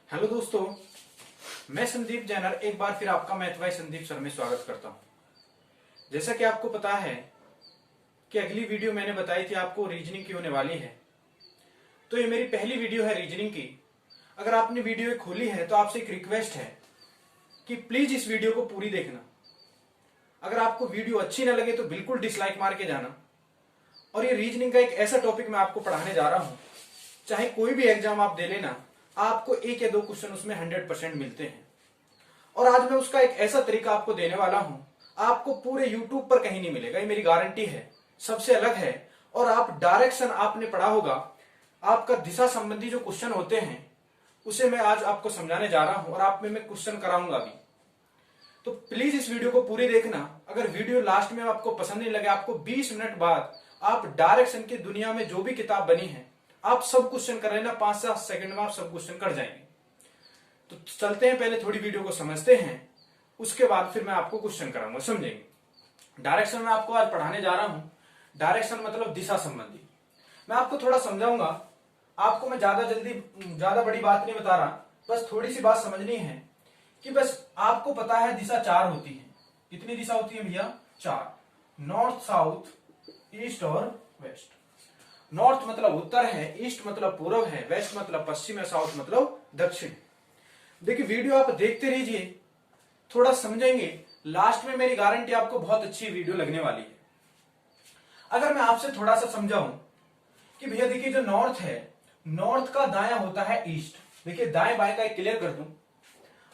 Hello दोस्तों, मैं Sandeep Jenner एक बार फिर आपका मैथ बाय संदीप सर में स्वागत करता हूं। जैसा कि आपको पता है कि अगली वीडियो मैंने बताई थी आपको रीजनिंग की होने वाली है, तो ये मेरी पहली वीडियो है रीजनिंग की। अगर आपने वीडियो खोली है तो आपसे एक रिक्वेस्ट है कि प्लीज इस वीडियो को पूरी देखना। अगर आपको वीडियो अच्छी ना लगे तो बिल्कुल डिसलाइक मार के जाना। और ये रीजनिंग का एक ऐसा टॉपिक मैं आपको पढ़ाने जा रहा हूं, चाहे कोई भी एग्जाम आप दे लेना, आपको एक या दो क्वेश्चन उसमें 100% मिलते हैं। और आज मैं उसका एक ऐसा तरीका आपको देने वाला हूं, आपको पूरे यूट्यूब पर कहीं नहीं मिलेगा, ये मेरी गारंटी है, सबसे अलग है। और आप डायरेक्शन आपने पढ़ा होगा, आपका दिशा संबंधी जो क्वेश्चन होते हैं उसे मैं आज आपको समझाने जा रहा हूं और आप में मैं क्वेश्चन कराऊंगा भी। तो प्लीज इस वीडियो को पूरी देखना। अगर वीडियो लास्ट में आपको पसंद नहीं लगे, आपको 20 मिनट बाद आप डायरेक्शन की दुनिया में जो भी किताब बनी है आप सब क्वेश्चन कर लेना, 5-7 सेकंड में आप सब क्वेश्चन कर जाएंगे। तो चलते हैं, पहले थोड़ी वीडियो को समझते हैं, उसके बाद फिर मैं आपको क्वेश्चन कराऊंगा, समझेंगे। डायरेक्शन में आपको आज पढ़ाने जा रहा हूं। डायरेक्शन मतलब दिशा संबंधी। मैं आपको थोड़ा समझाऊंगा, आपको मैं ज्यादा बड़ी बात नहीं बता रहा, बस थोड़ी सी बात समझनी है कि बस आपको पता है दिशा 4 होती है। कितनी दिशा होती है भैया? 4। नॉर्थ, साउथ, ईस्ट और वेस्ट। नॉर्थ मतलब उत्तर है, ईस्ट मतलब पूर्व है, वेस्ट मतलब पश्चिम है, साउथ मतलब दक्षिण। देखिए वीडियो आप देखते रहिए, थोड़ा समझेंगे, लास्ट में मेरी गारंटी आपको बहुत अच्छी वीडियो लगने वाली है। अगर मैं आपसे थोड़ा सा समझाऊं कि भैया देखिए जो नॉर्थ है, नॉर्थ का दायां होता है ईस्ट। देखिए दाएं बाएं का एक क्लियर कर दूं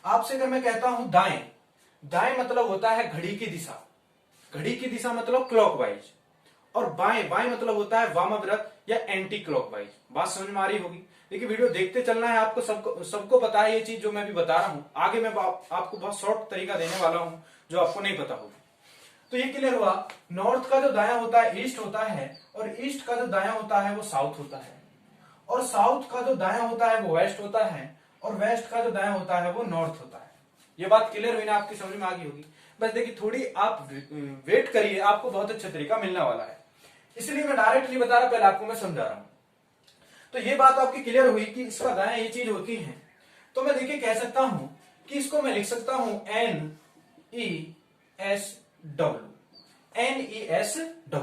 आपसे। अगर मैं कहता हूं दाएं, दाएं मतलब होता है घड़ी की दिशा, घड़ी की दिशा मतलब क्लॉकवाइज। और बाएं, बाएं मतलब होता है वामाव्रत या एंटी क्लॉकवाइज। बात समझ में आ रही होगी। देखिए वीडियो देखते चलना है, आपको सबको पता है ये चीज जो मैं भी बता रहा हूं। आगे मैं आपको बहुत शॉर्ट तरीका देने वाला हूं जो आपको नहीं पता होगा। तो ये क्लियर हुआ, नॉर्थ का जो दायां होता है ईस्ट होता है, और ईस्ट का जो दायां होता है वो साउथ होता है, और साउथ का जो दायां होता है वो वेस्ट होता है, और वेस्ट का जो दायां होता है वो नॉर्थ होता है। ये बात क्लियर हुई ना? आपकी समझ में आ गई होगी। बस देखिए थोड़ी आप वेट करिए, आपको बहुत अच्छा तरीका मिलने वाला है, इसलिए मैं डायरेक्ट नहीं बता रहा, पहले आपको मैं समझा रहा हूं। तो ये बात आपकी क्लियर हुई कि इसका दायां ये चीज होती है। तो मैं देखिए कह सकता हूं कि इसको मैं लिख सकता हूं NESW, NESW।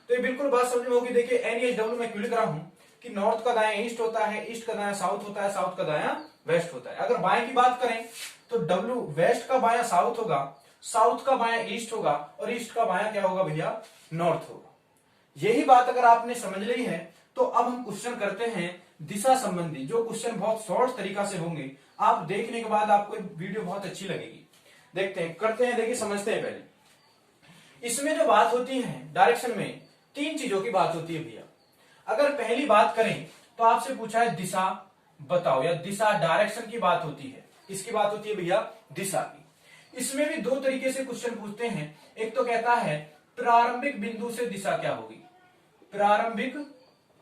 तो ये बिल्कुल बात समझ में होगी। देखिए NESW मैं क्यों लिख रहा हूं कि नॉर्थ का दायां ईस्ट होता है, ईस्ट का दायां साउथ होता है, साउथ का दायां वेस्ट होता है। अगर बाएं की बात करें तो W वेस्ट का बायां साउथ होगा, साउथ का बायां ईस्ट होगा, और ईस्ट का बायां क्या होगा भैया? नॉर्थ होगा। यही बात अगर आपने समझ ली है तो अब हम क्वेश्चन करते हैं दिशा संबंधी, जो क्वेश्चन बहुत शॉर्ट तरीका से होंगे। आप देखने के बाद आपको वीडियो बहुत अच्छी लगेगी। देखते हैं, करते हैं, देखिए समझते हैं। पहले इसमें जो बात होती है डायरेक्शन में, 3 चीजों की बात होती है भैया। अगर पहली बात करें तो आपसे पूछा है दिशा बताओ, या दिशा डायरेक्शन की बात होती है। किसकी बात होती है भैया? दिशा की। इसमें भी 2 तरीके से क्वेश्चन पूछते हैं। एक तो कहता है प्रारंभिक बिंदु से दिशा क्या होगी, प्रारंभिक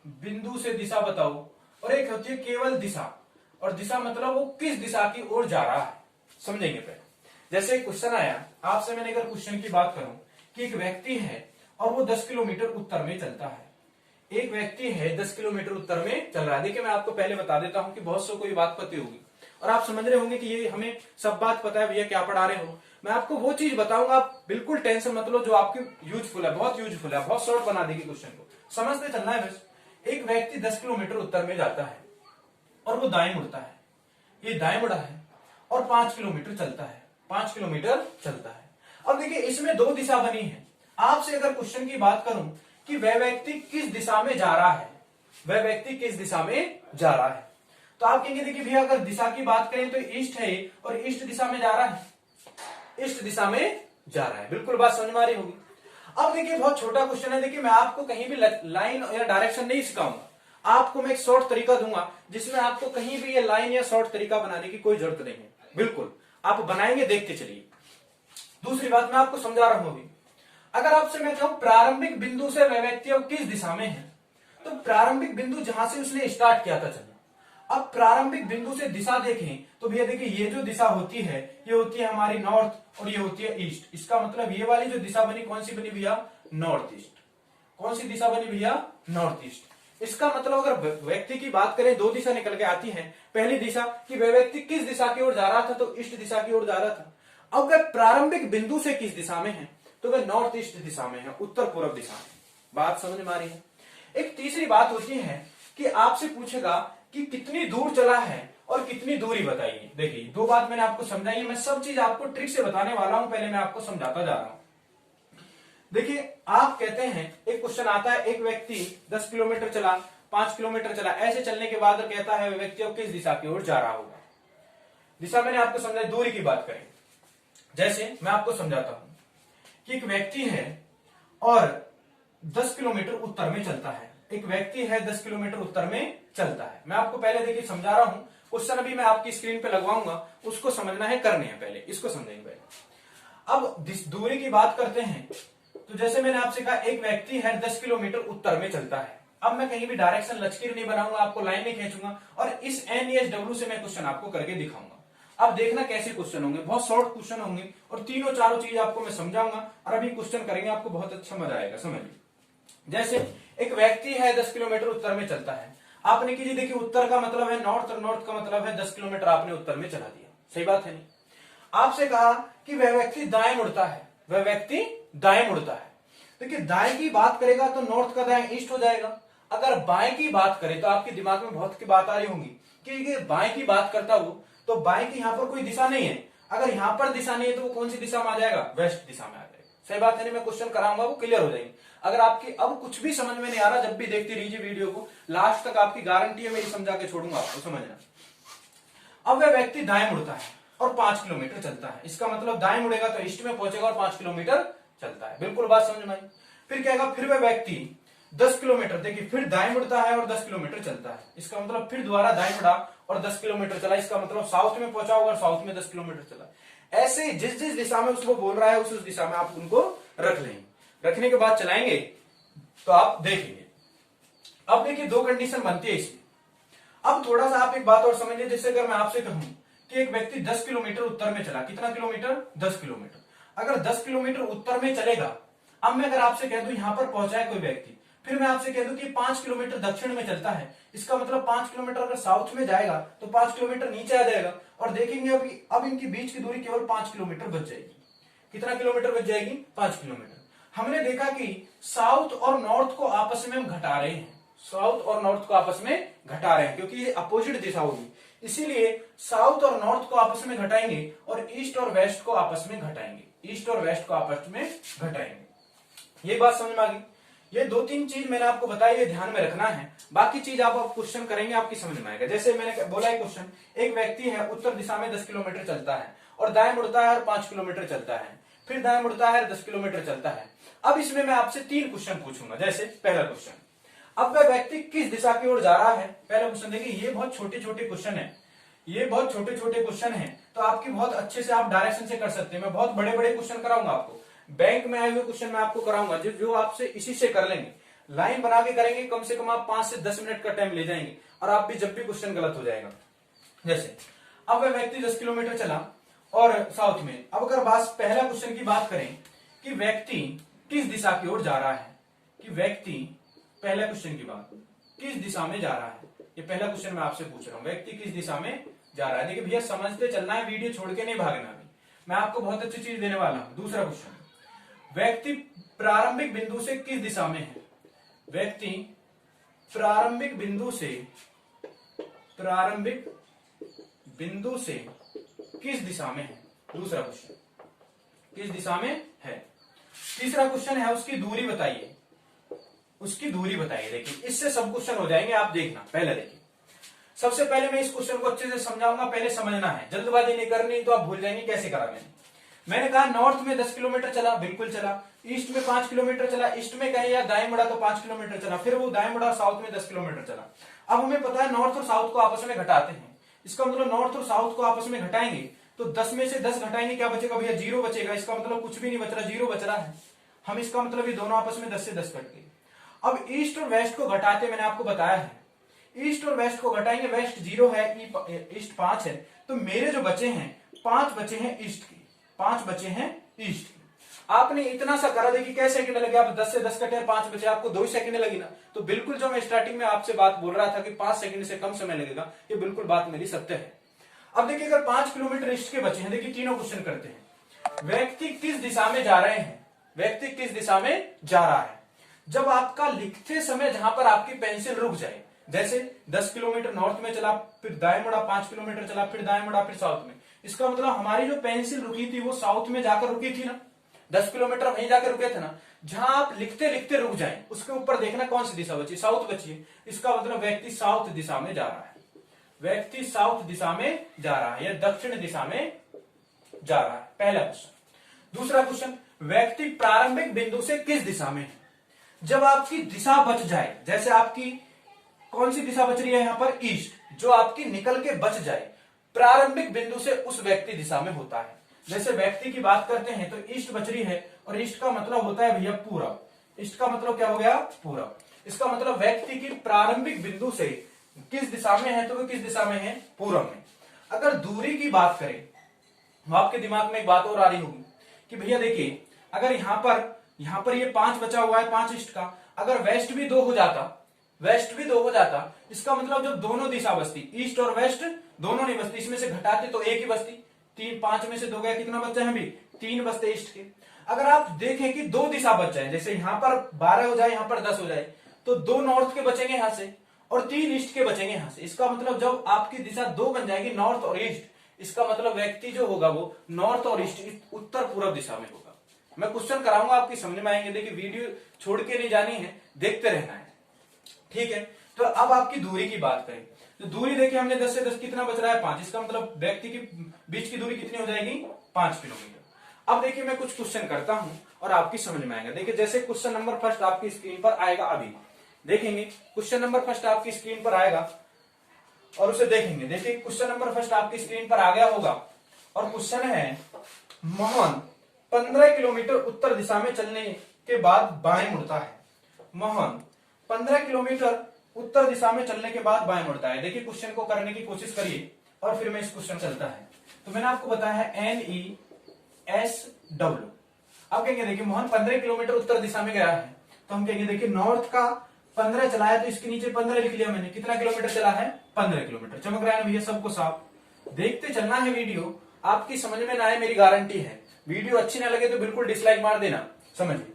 बिंदु से दिशा बताओ, और एक होती है केवल दिशा, और दिशा मतलब वो किस दिशा की ओर जा रहा है। समझेंगे पहले। जैसे क्वेश्चन आया आपसे, मैंने अगर क्वेश्चन की बात करूं कि एक व्यक्ति है और वो 10 किलोमीटर उत्तर में चलता है। एक व्यक्ति है 10 किलोमीटर उत्तर में चल रहा है। देखिए मैं आपको पहले बता देता हूं कि बहुत सौ को ये बात पता होगी और आप समझ रहे होंगे कि ये हमें सब बात पता है भैया, क्या पढ़ा रहे हो। मैं आपको वो चीज बताऊंगा, आप बिल्कुल टेंशन मत लो, जो आपकी यूजफुल है, बहुत यूजफुल है, बहुत शॉर्ट बना देगी क्वेश्चन को। समझते चलना है बस। एक व्यक्ति 10 किलोमीटर उत्तर में जाता है और वो दाएं मुड़ता है, ये दाएं मुड़ा है, और 5 किलोमीटर चलता है, 5 किलोमीटर चलता है। अब देखिए इसमें 2 दिशा बनी है। आपसे अगर क्वेश्चन की बात करूं कि वह व्यक्ति किस दिशा में जा रहा है, वह व्यक्ति किस दिशा में जा रहा है, तो आप कहेंगे देखिए भैया अगर दिशा की बात करें तो ईस्ट है और ईस्ट दिशा में जा रहा है, ईस्ट दिशा में जा रहा है। बिल्कुल बात समझ में आ रही होगी। अब देखिए बहुत छोटा क्वेश्चन है। देखिए मैं आपको कहीं भी लाइन या डायरेक्शन नहीं सिखाऊंगा, आपको मैं एक शॉर्ट तरीका दूंगा जिसमें आपको कहीं भी ये लाइन या शॉर्ट तरीका बनाने की कोई जरूरत नहीं है। बिल्कुल आप बनाएंगे, देखते चलिए। दूसरी बात मैं आपको समझा रहा हूं अभी। अगर आपसे मैं कहूं प्रारंभिक बिंदु से वह व्यक्ति किस दिशा में है, तो प्रारंभिक बिंदु जहां से उसने स्टार्ट किया था चलना। अब प्रारंभिक बिंदु से दिशा देखें तो भैया देखिए ये जो दिशा होती है ये होती है हमारी नॉर्थ और ये होती है ईस्ट। इसका मतलब ये वाली जो दिशा बनी कौन सी बनी भैया? North east. कौन सी दिशा बनी भैया? North east. इसका मतलब अगर व्यक्ति की बात करें, दो दिशा निकल के आती है। पहली दिशा कि वह व्यक्ति किस दिशा की ओर जा रहा था, तो ईस्ट दिशा की ओर जा रहा था। अब वह प्रारंभिक बिंदु से किस दिशा में है, तो वह नॉर्थ ईस्ट दिशा में है, उत्तर पूर्व दिशा में। बात समझ में आ रही है। एक तीसरी बात होती है कि आपसे पूछेगा कि कितनी दूर चला है और कितनी दूरी बताइए। देखिए, दो बात मैंने आपको समझाई, मैं सब चीज आपको ट्रिक से बताने वाला हूं, पहले मैं आपको समझाता जा रहा हूं। देखिए, आप कहते हैं, एक क्वेश्चन आता है, एक व्यक्ति 10 किलोमीटर चला, 5 किलोमीटर चला, ऐसे चलने के बाद कहता है व्यक्ति अब किस दिशा की ओर जा रहा होगा। दिशा मैंने आपको समझाई। दूरी की बात करें, जैसे मैं आपको समझाता हूं कि एक व्यक्ति है और 10 किलोमीटर उत्तर में चलता है। एक व्यक्ति है 10 किलोमीटर उत्तर में चलता है। मैं आपको पहले देखिए समझा रहा हूं, क्वेश्चन अभी मैं आपकी स्क्रीन पे लगवाऊंगा, उसको समझना है, करने हैं, पहले इसको समझेंगे पहले। अब दूरी की बात करते हैं, तो जैसे मैंने आपसे कहा एक व्यक्ति है 10 किलोमीटर उत्तर में चलता है। अब मैं कहीं भी डायरेक्शन लचकीर नहीं बनाऊंगा, आपको लाइन नहीं खींचूंगा, और इस NESW से मैं क्वेश्चन आपको करके दिखाऊंगा। अब देखना कैसे क्वेश्चन होंगे, बहुत शॉर्ट क्वेश्चन होंगे, और तीनों चारों चीज आपको मैं समझाऊंगा, और अभी क्वेश्चन करेंगे, आपको बहुत अच्छा मजा आएगा। समझिए, जैसे एक व्यक्ति है 10 किलोमीटर उत्तर में चलता है। आपने कीजिए, देखिए उत्तर का मतलब है नॉर्थ, और नॉर्थ का मतलब है 10 किलोमीटर आपने उत्तर में चला दिया। सही बात है नहीं? आपसे कहा कि वह व्यक्ति दाएं मुड़ता है, वह व्यक्ति दाएं मुड़ता है। देखिए, दाएं की बात करेगा तो नॉर्थ का दाएं ईस्ट हो जाएगा। अगर बाएं की बात करें तो आपके दिमाग में बहुत की बात आ रही होंगी कि ये बाएं की बात करता हूं, तो बाएं की यहां पर कोई दिशा नहीं है। अगर यहां पर दिशा नहीं है तो वो कौन सी दिशा में आ जाएगा? वेस्ट दिशा में आ जाएगा। सही बात है नहीं? मैं क्वेश्चन कराऊंगा, वो क्लियर हो जाएगी। अगर आपकी अब कुछ भी समझ में नहीं आ रहा, जब भी देखती रहिए वीडियो को, लास्ट तक आपकी गारंटी है, मेरी समझा के छोड़ूंगा आपको, समझना। अब वह व्यक्ति दाएं मुड़ता है और 5 किलोमीटर चलता है। इसका मतलब दाएं मुड़ेगा तो ईस्ट में पहुंचेगा और 5 किलोमीटर चलता है। बिल्कुल बात समझ में आई? फिर क्या कहेगा, फिर वह व्यक्ति 10 किलोमीटर, देखिए फिर दाएं मुड़ता है और 10 किलोमीटर चलता है। इसका मतलब फिर दोबारा दाएं मुड़ा और 10 किलोमीटर चला। इसका मतलब साउथ में पहुंचा होगा, साउथ में 10 किलोमीटर चला। ऐसे जिस जिस दिशा में उसको बोल रहा है, उस दिशा में आप उनको रख लेंगे। रखने के बाद चलाएंगे तो आप देखेंगे। अब देखिए, दो कंडीशन बनती है इसमें। अब थोड़ा सा आप एक बात और समझिए, जैसे अगर मैं आपसे कहूं कि एक व्यक्ति 10 किलोमीटर उत्तर में चला, कितना किलोमीटर? 10 किलोमीटर। अगर 10 किलोमीटर उत्तर में चलेगा, अब मैं अगर आपसे कह दूं यहां पर पहुंचा है कोई व्यक्ति, फिर मैं आपसे कह दूं कि 5 किलोमीटर दक्षिण में चलता है, इसका मतलब 5 किलोमीटर अगर साउथ में जाएगा तो 5 किलोमीटर नीचे आ जाएगा। और देखेंगे अभी अब इनकी बीच की दूरी केवल 5 किलोमीटर बच जाएगी। कितना किलोमीटर बच जाएगी? 5 किलोमीटर। हमने देखा कि साउथ और नॉर्थ को आपस में हम घटा रहे हैं, साउथ और नॉर्थ को आपस में घटा रहे हैं, क्योंकि ये अपोजिट दिशा होगी, इसीलिए साउथ और नॉर्थ को आपस में घटाएंगे और ईस्ट और वेस्ट को आपस में घटाएंगे, ईस्ट और वेस्ट को आपस में घटाएंगे। ये बात समझ में आ गई? ये दो तीन चीज मैंने आपको बताई, ये ध्यान में रखना है। बाकी चीज आप क्वेश्चन करेंगे, आपकी समझ में आएगा। जैसे मैंने बोला है क्वेश्चन, एक व्यक्ति है उत्तर दिशा में 10 किलोमीटर चलता है और दाएं मुड़ता है और 5 किलोमीटर चलता है, फिर दाएं मुड़ता है और 10 किलोमीटर चलता है। अब इसमें मैं आपसे 3 क्वेश्चन पूछूंगा। जैसे पहला क्वेश्चन, अब वह व्यक्ति किस दिशा की ओर जा रहा है? पहला क्वेश्चन देखिए, ये बहुत छोटे छोटे क्वेश्चन है, ये बहुत छोटे छोटे क्वेश्चन है, तो आपकी बहुत अच्छे से आप डायरेक्शन से कर सकते हैं। मैं बहुत बड़े बड़े क्वेश्चन कराऊंगा आपको, बैंक में आए हुए क्वेश्चन मैं आपको कराऊंगा, जो आपसे इसी से कर लेंगे। लाइन बना के करेंगे, कम से कम आप 5 से 10 मिनट का टाइम ले जाएंगे, और आप भी जब भी क्वेश्चन गलत हो जाएगा। जैसे अब वह व्यक्ति 10 किलोमीटर चला और साउथ में। अब अगर पहला क्वेश्चन की बात करें कि व्यक्ति किस दिशा की ओर जा रहा है, कि व्यक्ति, पहला क्वेश्चन की बात, किस दिशा में जा रहा है, ये पहला क्वेश्चन मैं आपसे पूछ रहा हूं, व्यक्ति किस दिशा में जा रहा है। देखिए भैया, समझते चलना है, वीडियो छोड़ के नहीं भागना। अभी मैं आपको बहुत अच्छी चीज देने वाला हूं। दूसरा क्वेश्चन, व्यक्ति प्रारंभिक बिंदु से किस दिशा में है? व्यक्ति प्रारंभिक बिंदु से किस दिशा में है? दूसरा क्वेश्चन, किस दिशा में है। तीसरा क्वेश्चन है, उसकी दूरी बताइए, उसकी दूरी बताइए। देखिए, इससे सब क्वेश्चन हो जाएंगे, आप देखना। पहले देखिए, सबसे पहले मैं इस क्वेश्चन को अच्छे से समझाऊंगा, पहले समझना है, जल्दबाजी नहीं करनी, तो आप भूल जाएंगे कैसे करा मैंने कहा नॉर्थ में 10 किलोमीटर चला, बिल्कुल चला। ईस्ट में 5 किलोमीटर चला, ईस्ट में कहीं या दाएं मुड़ा तो 5 किलोमीटर चला, फिर वो दाएं मुड़ा, साउथ में 10 किलोमीटर चला। अब हमें पता है नॉर्थ और साउथ को आपस में घटाते हैं, इसका मतलब नॉर्थ और साउथ को आपस में घटाएंगे तो 10 में से 10 घटाएंगे, क्या बचेगा भैया? 0 बचेगा। इसका मतलब कुछ भी नहीं बच रहा, 0 बच रहा है। हम इसका मतलब ये दोनों आपस में 10 से 10 कट गए। अब ईस्ट और वेस्ट को घटाते, मैंने आपको बताया है, ईस्ट और वेस्ट को घटाएंगे, वेस्ट 0 है, ईस्ट 5 है, तो मेरे जो बचे हैं 5 बचे हैं ईस्ट के, 5 बचे हैं ईस्ट के। आपने इतना सा करा, देखिए कैसे सेकंड लगे, आप 10 से 10 कटे 5 बचे, आपको 2 ही सेकंड लगी ना। तो बिल्कुल जो मैं स्टार्टिंग में आपसे बात बोल रहा था कि 5 सेकंड से कम समय लगेगा, ये बिल्कुल बात मेरी सत्य है। अब देखिए अगर 5 किलोमीटर ईस्ट के बचे हैं, देखिए तीनों क्वेश्चन करते हैं। व्यक्ति किस दिशा में जा रहे हैं, व्यक्ति किस दिशा में जा रहा है। जब आपका लिखते समय जहां पर आपकी पेंसिल रुक जाए, जैसे 10 किलोमीटर नॉर्थ में चला, फिर दाएं मुड़ा, 5 किलोमीटर चला, फिर दाएं मुड़ा, फिर साउथ में, इसका मतलब हमारी जो पेंसिल रुकी थी वो साउथ में जाकर रुकी थी ना, 10 किलोमीटर वहीं जाकर रुके थे ना। जहां आप लिखते लिखते रुक जाएं, उसके ऊपर देखना कौन सी दिशा बची, साउथ बची है। इसका मतलब व्यक्ति साउथ दिशा में जा रहा है, व्यक्ति साउथ दिशा में जा रहा है या दक्षिण दिशा में जा रहा है, पहला क्वेश्चन। दूसरा क्वेश्चन, व्यक्ति प्रारंभिक बिंदु से किस दिशा में है। जब आपकी दिशा बच जाए, जैसे आपकी कौन सी दिशा बच रही है यहां पर, ईस्ट, जो आपकी निकल के बच जाए, प्रारंभिक बिंदु से उस व्यक्ति दिशा में होता है। जैसे व्यक्ति की बात करते हैं तो ईस्ट बच रही है, और ईस्ट का मतलब होता है भैया पूरब। ईस्ट का मतलब क्या हो गया, पूरब। इसका मतलब व्यक्ति की प्रारंभिक बिंदु से किस दिशा में है, तो वो किस दिशा में है, पूरब में। अगर दूरी की बात करें तो आपके दिमाग में एक बात और आ रही होगी कि भैया देखिए, अगर यहां पर ये 5 बचा हुआ है, 5 ईस्ट का, अगर वेस्ट भी 2 हो जाता, वेस्ट भी 2 हो जाता, इसका मतलब जब दोनों दिशा बचती, ईस्ट और वेस्ट दोनों नहीं बचती, इसमें से घटाते तो एक ही बचती। 5 में से 2 गया, कितना बचा है अभी, 3 बचते ईस्ट के। अगर आप देखें कि 2 दिशा बच जाए, जैसे यहां पर 12 हो जाए, यहां पर 10 हो जाए, तो 2 नॉर्थ के बचेंगे यहां से और 3 ईस्ट के बचेंगे यहां से। इसका मतलब जब आपकी दिशा 2 बन जाएगी, नॉर्थ और ईस्ट, इसका मतलब व्यक्ति जो होगा वो नॉर्थ और ईस्ट, उत्तर पूर्व दिशा में होगा। मैं क्वेश्चन कराऊंगा, आपकी समझ में आएंगे। देखिए वीडियो छोड़ के नहीं जानी है, देखते रहना है, ठीक है। तो अब आपकी दूरी की बात करें तो दूरी देखिए हमने 10 से 10 कितना बच रहा है, 5। इसका मतलब व्यक्ति के बीच की दूरी कितनी हो जाएगी, 5 किलोमीटर। अब देखिए मैं कुछ क्वेश्चन करता हूं और आपकी समझ में आएगा। देखिए जैसे क्वेश्चन नंबर फर्स्ट आपकी स्क्रीन पर आएगा, अभी देखेंगे क्वेश्चन नंबर फर्स्ट आपकी स्क्रीन पर आएगा और उसे देखेंगे। देखिए क्वेश्चन नंबर फर्स्ट आपकी स्क्रीन पर आ गया होगा और क्वेश्चन है, मोहन 15 किलोमीटर उत्तर दिशा में चलने के बाद बाएं मुड़ता है। मोहन 15 किलोमीटर उत्तर दिशा में चलने के बाद बाएं मुड़ता है। देखिए क्वेश्चन को करने की कोशिश करिए और फिर मैं इस क्वेश्चन चलता है। तो मैंने आपको बताया है NESW। अब कहेंगे देखिए मोहन 15 किलोमीटर उत्तर दिशा में गया है, तो हम कहेंगे देखिए नॉर्थ का 15 चला है, तो इसके नीचे 15 लिख लिया मैंने। कितना किलोमीटर चला है, 15 किलोमीटर। चमक रहा है ना भैया सबको साफ। देखते चलना है वीडियो, आपकी समझ में ना आए मेरी गारंटी है। वीडियो अच्छी ना लगे तो बिल्कुल डिसलाइक मार देना, समझिए।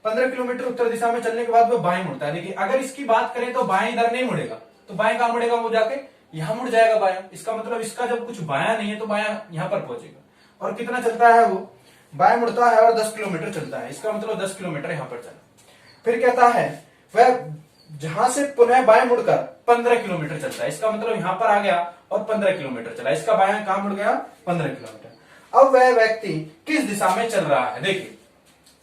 15 किलोमीटर उत्तर दिशा में चलने के बाद वो बाएं मुड़ता है। देखिए अगर इसकी बात करें तो बाएं इधर नहीं मुड़ेगा, तो बाएं कहां मुड़ेगा, वो जाके यहां मुड़ जाएगा बायां। इसका मतलब इसका जब कुछ बायां नहीं है तो बायां यहां पर पहुंचेगा। और कितना चलता है वो, बाएं मुड़ता है और 10 किलोमीटर चलता है। इसका मतलब 10 किलोमीटर यहां पर चला। फिर कहता है वह जहां से पुनः बाएं मुड़कर 15 किलोमीटर चलता है। इसका मतलब यहां पर आ गया और 15 किलोमीटर चला। इसका बायां कहां मुड़ गया, 15 किलोमीटर। अब वह व्यक्ति किस दिशा में चल रहा है। देखिए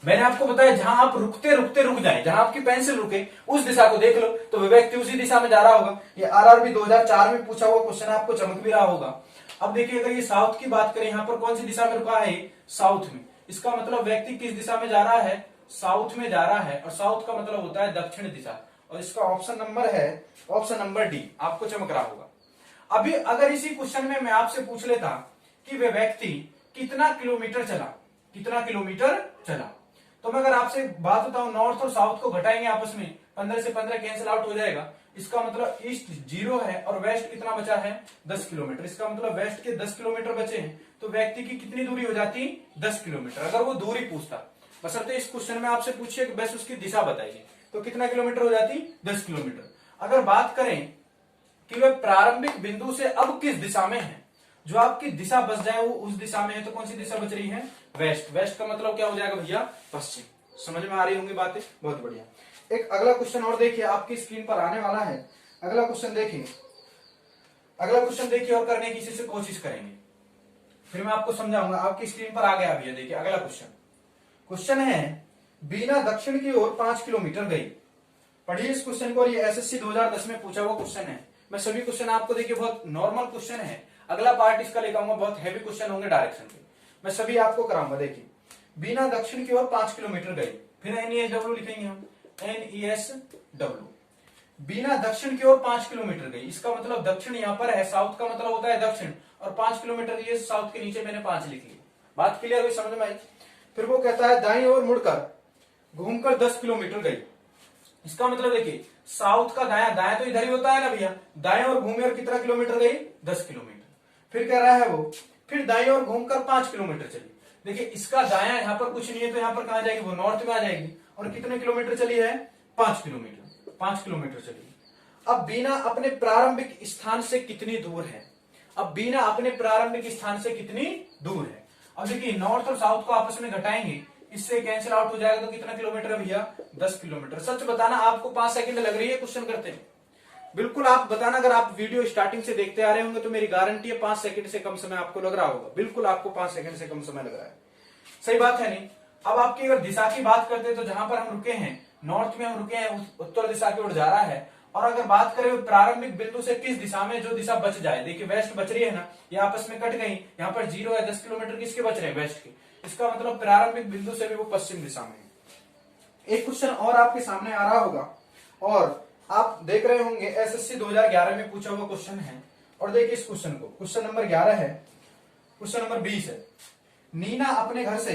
मैंने आपको बताया जहां आप रुकते रुकते रुक जाए, जहां आपकी पेंसिल रुके उस दिशा को देख लो, तो वह व्यक्ति उसी दिशा में जा रहा होगा। ये RRB 2004 में पूछा हुआ क्वेश्चन, आपको चमक भी रहा होगा। अब देखिए अगर ये साउथ की बात करें, यहां पर कौन सी दिशा में रुका है, साउथ में। इसका मतलब व्यक्ति किस दिशा में जा रहा है, साउथ में जा रहा है। और साउथ का मतलब होता है दक्षिण दिशा। और इसका ऑप्शन नंबर है ऑप्शन नंबर डी, आपको चमक रहा होगा। अभी अगर इसी क्वेश्चन में मैं आपसे पूछ लेता कि वह व्यक्ति कितना किलोमीटर चला, कितना किलोमीटर चला, तो मैं अगर आपसे बात बताऊं नॉर्थ और साउथ को घटाएंगे आपस में, 15 से 15 कैंसिल आउट हो जाएगा। इसका मतलब ईस्ट 0 है और वेस्ट कितना बचा है, 10 किलोमीटर। इसका मतलब वेस्ट के 10 किलोमीटर बचे हैं, तो व्यक्ति की कितनी दूरी हो जाती, 10 किलोमीटर। अगर वो दूरी पूछता, बशर्ते इस क्वेश्चन में आपसे पूछिए कि बस उसकी दिशा बताइए, तो कितना किलोमीटर हो जाती, 10 किलोमीटर। अगर बात करें कि वह प्रारंभिक बिंदु से अब किस दिशा में है, जो आपकी दिशा बच जाए वो उस दिशा में है, तो कौन सी दिशा बच रही है, वेस्ट। वेस्ट का मतलब क्या हो जाएगा भैया, पश्चिम। समझ में आ रही होंगी बातें, बहुत बढ़िया। एक अगला क्वेश्चन और देखिए, आपकी स्क्रीन पर आने वाला है। अगला क्वेश्चन देखिए, अगला क्वेश्चन देखिए और करने की इसी से कोशिश करेंगे, फिर मैं आपको समझाऊंगा। आपकी स्क्रीन पर आ गया भैया, देखिए अगला क्वेश्चन। क्वेश्चन है, बीना दक्षिण की ओर 5 किलोमीटर गई। पढ़िए इस क्वेश्चन को, और ये SSC 2010 में पूछा हुआ क्वेश्चन है। मैं सभी क्वेश्चन आपको देखिए बहुत नॉर्मल क्वेश्चन है, अगला पार्ट इसका लेकर आऊंगा, बहुत हैवी क्वेश्चन होंगे डायरेक्शन के, मैं सभी आपको कराऊंगा। देखिए बिना दक्षिण की ओर 5 किलोमीटर गई, फिर NESW लिखेंगे हम, NESW। बिना दक्षिण की ओर 5 किलोमीटर गई, इसका मतलब दक्षिण यहां पर है, साउथ का मतलब होता है दक्षिण, और 5 किलोमीटर ये साउथ के नीचे मैंने 5 लिख लिया। बात क्लियर हुई, समझ में आई। फिर वो कहता है दाईं ओर मुड़कर घूमकर 10 किलोमीटर गई। इसका मतलब देखिए साउथ का दाया, दाया तो इधर ही होता है ना भैया, दाएं ओर घूमे और कितना किलोमीटर गई, 10 किलोमीटर। फिर कह रहा है वो फिर दाईं ओर घूमकर 5 किलोमीटर चली। देखिए इसका दाया यहाँ पर कुछ नहीं है, तो यहाँ पर कहां जाएगी, वो नॉर्थ में आ जाएगी। और कितने किलोमीटर चली है, 5 किलोमीटर, 5 किलोमीटर चली। अब बीना अपने प्रारंभिक स्थान से कितनी दूर है, अब बीना अपने प्रारंभिक स्थान से कितनी दूर है। अब देखिए नॉर्थ और साउथ को आपस में घटाएंगे, इससे कैंसिल आउट हो जाएगा, तो कितना किलोमीटर है भैया, 10 किलोमीटर। सच बताना आपको 5 सेकंड लग रही है क्वेश्चन करते हैं, बिल्कुल आप बताना। अगर आप वीडियो स्टार्टिंग से देखते आ रहे होंगे तो मेरी गारंटी है 5 सेकंड से कम समय आपको लग रहा होगा, बिल्कुल आपको 5 सेकंड से कम समय लग रहा है। सही बात है नहीं। अब आपकी अगर दिशा की बात करते हैं तो जहां पर हम रुके हैं, नॉर्थ में हम रुके हैं, उत्तर दिशा की ओर जा रहा है। और अगर बात करें प्रारंभिक बिंदु से किस दिशा में जो दिशा बच जाए, देखिए वेस्ट बच रही है ना, ये आपस में कट गई, यहाँ पर 0 है, 10 किलोमीटर किसके बच रहे हैं, वेस्ट के। इसका मतलब प्रारंभिक बिंदु से भी वो पश्चिम दिशा में है। एक क्वेश्चन और आपके सामने आ रहा होगा और आप देख रहे होंगे एसएससी 2011 में पूछा हुआ क्वेश्चन है। और देखिए इस क्वेश्चन को, क्वेश्चन नंबर 11 है, क्वेश्चन नंबर 20 है। नीना अपने घर से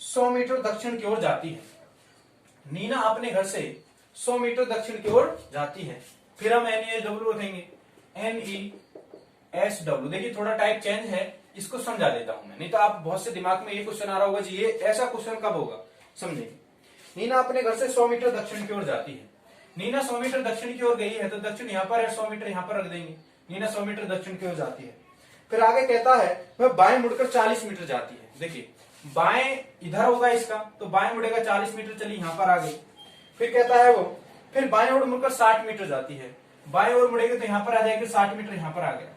100 मीटर दक्षिण की ओर जाती है। नीना अपने घर से 100 मीटर दक्षिण की ओर जाती है। फिर हम NESW रखेंगे, NESW। देखिए थोड़ा टाइप चेंज है, इसको समझा देता हूं मैं, नहीं तो आप बहुत से दिमाग में ये क्वेश्चन आ रहा होगा जी ये ऐसा क्वेश्चन कब होगा, समझेंगे। नीना अपने घर से 100 मीटर दक्षिण की ओर जाती है। नीना 100 मीटर दक्षिण की ओर गई है तो दक्षिण यहाँ पर है, 100 मीटर यहाँ पर रख देंगे। नीना 100 मीटर दक्षिण की ओर जाती है। फिर आगे कहता है वह बाएं मुड़कर 40 मीटर जाती है। देखिए बाएं इधर होगा इसका, तो बाएं मुड़ेगा 40 मीटर, चली यहाँ पर आ गई। फिर कहता है वो फिर बाएं ओर मुड़कर 60 मीटर जाती है। बाएं ओर मुड़ेगी तो यहाँ पर आ जाएगी, 60 मीटर यहाँ पर आ गया।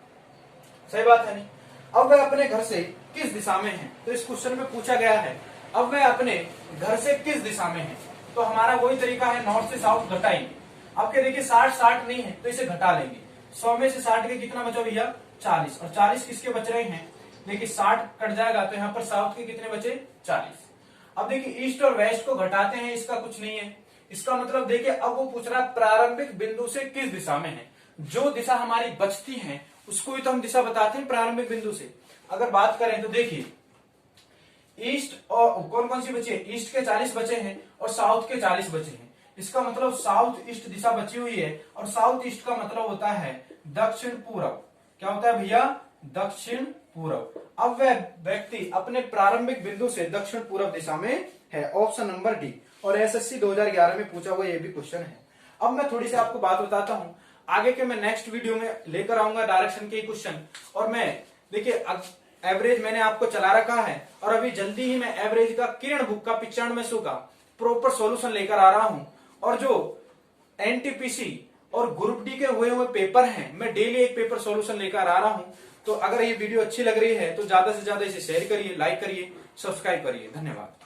सही बात है नहीं। अब वह अपने घर से किस दिशा में है, तो इस क्वेश्चन में पूछा गया है अब वह अपने घर से किस दिशा में है। तो हमारा वही तरीका है, नॉर्थ से साउथ घटाएंगे। अब क्या देखिए 60 नहीं है तो इसे घटा लेंगे। 100 में से 60 के कितना बचा भैया, 40। और 40 किसके बच रहे हैं, देखिए 60 कट जाएगा तो यहाँ पर साउथ के कितने बचे, 40। अब देखिए ईस्ट और वेस्ट को घटाते हैं, इसका कुछ नहीं है। इसका मतलब देखिए अब वो पूछ रहा है प्रारंभिक बिंदु से किस दिशा में है। जो दिशा हमारी बचती है उसको ही तो हम दिशा बताते हैं प्रारंभिक बिंदु से। अगर बात करें तो देखिए ईस्ट और कौन कौन सी बची है, ईस्ट के 40 बचे हैं और साउथ के 40 बचे हैं। इसका मतलब साउथ ईस्ट दिशा बची हुई है, और साउथ ईस्ट का मतलब होता है दक्षिण पूर्व। क्या होता है भैया, दक्षिण पूर्व। अब वह व्यक्ति अपने प्रारंभिक बिंदु से दक्षिण पूर्व दिशा में है, ऑप्शन नंबर डी। और एसएससी 2011 में पूछा हुआ ये भी क्वेश्चन है। अब मैं थोड़ी सी आपको बात बताता हूं, आगे के मैं नेक्स्ट वीडियो में लेकर आऊंगा डायरेक्शन के क्वेश्चन। और मैं देखिए एवरेज मैंने आपको चला रखा है, और अभी जल्दी ही मैं एवरेज का किरण बुक का 9500 का प्रॉपर सॉल्यूशन लेकर आ रहा हूं। और जो एनटीपीसी और ग्रुप डी के हुए पेपर हैं, मैं डेली एक पेपर सॉल्यूशन लेकर आ रहा हूं। तो अगर ये वीडियो अच्छी लग रही है तो ज्यादा से ज्यादा इसे शेयर करिए, लाइक करिए, सब्सक्राइब करिए। धन्यवाद।